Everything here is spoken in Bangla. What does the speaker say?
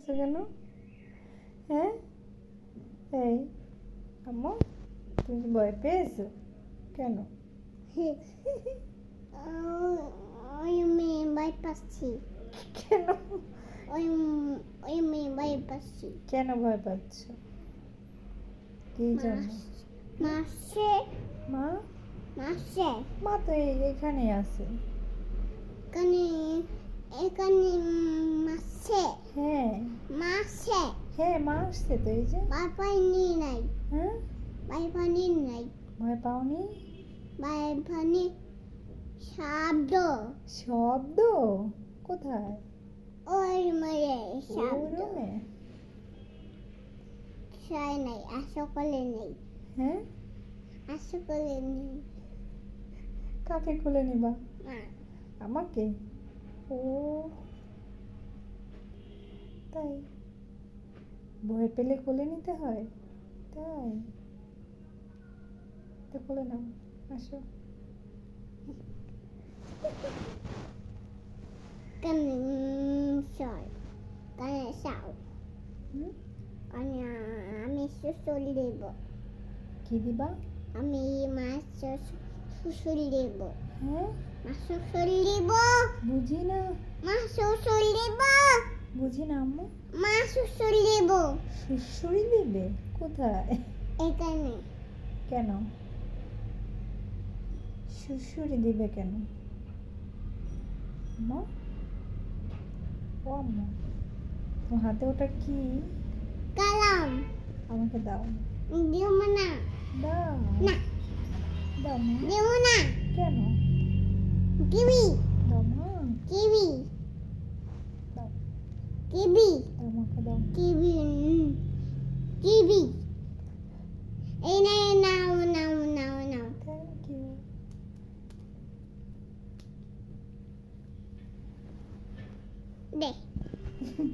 করছো কেন? হ্যাঁ, এই আম্মু, তুমি কি ভয় পেয়েছো কেন? ওই মেয়ে ভয় পাচ্ছি। কেন? ওই ওই মেয়ে ভয় পাচ্ছি। কেন ভয় পাচ্ছ? কি জন্য? মাসে মা? মাসে মা তো এখানে আছে। এখানে এখানে মাসে হ্যাঁ মাসে হ্যাঁ, মা আসছে তো, এই যে। ভয় পাইনি নাই। হ্যাঁ, ভয় পানি নাই। ভয় পাওনি? ভয় পানি শব্দ। শব্দ? কোথায়? ওই মেয়ে ওই শব্দ। রুমে? সাই নাই, আসলে নেই। হ্যাঁ, আসলে নেই। কাকে কোলে নিবা? মা আমাকে? ও তাই? ভয় পেলে কোলে নিতে হয়? তাই? তো কোলে নাও, আসো। কানে সর কানে সাও হুম? কানে আমি সুসুল দেব। কি দিবা? আমি মাছ সুসুল দেব। হ্যাঁ, মাছ সুসুল দেব। বুঝি না। মাছ সুসুল দেব। বুঝি না আম্মু। মাছ সুসুল দেব। সুড়সুড়ি দিবে? কোথায়? এখানে কেন? সুড়সুড়ি দিবে কেন? আম্মু, ও আম্মু, তোমার হাতে ওটা কি? কালাম আমাকে দাও। দেব না। দাও। না দাও মা। দেব না। কেন? কিবি দাও মা। কিবি দাও। কিবি দাও, আমাকে দাও। কিবি কিবি এই নাও নাও নাও নাও থ্যাংক ইউ। দে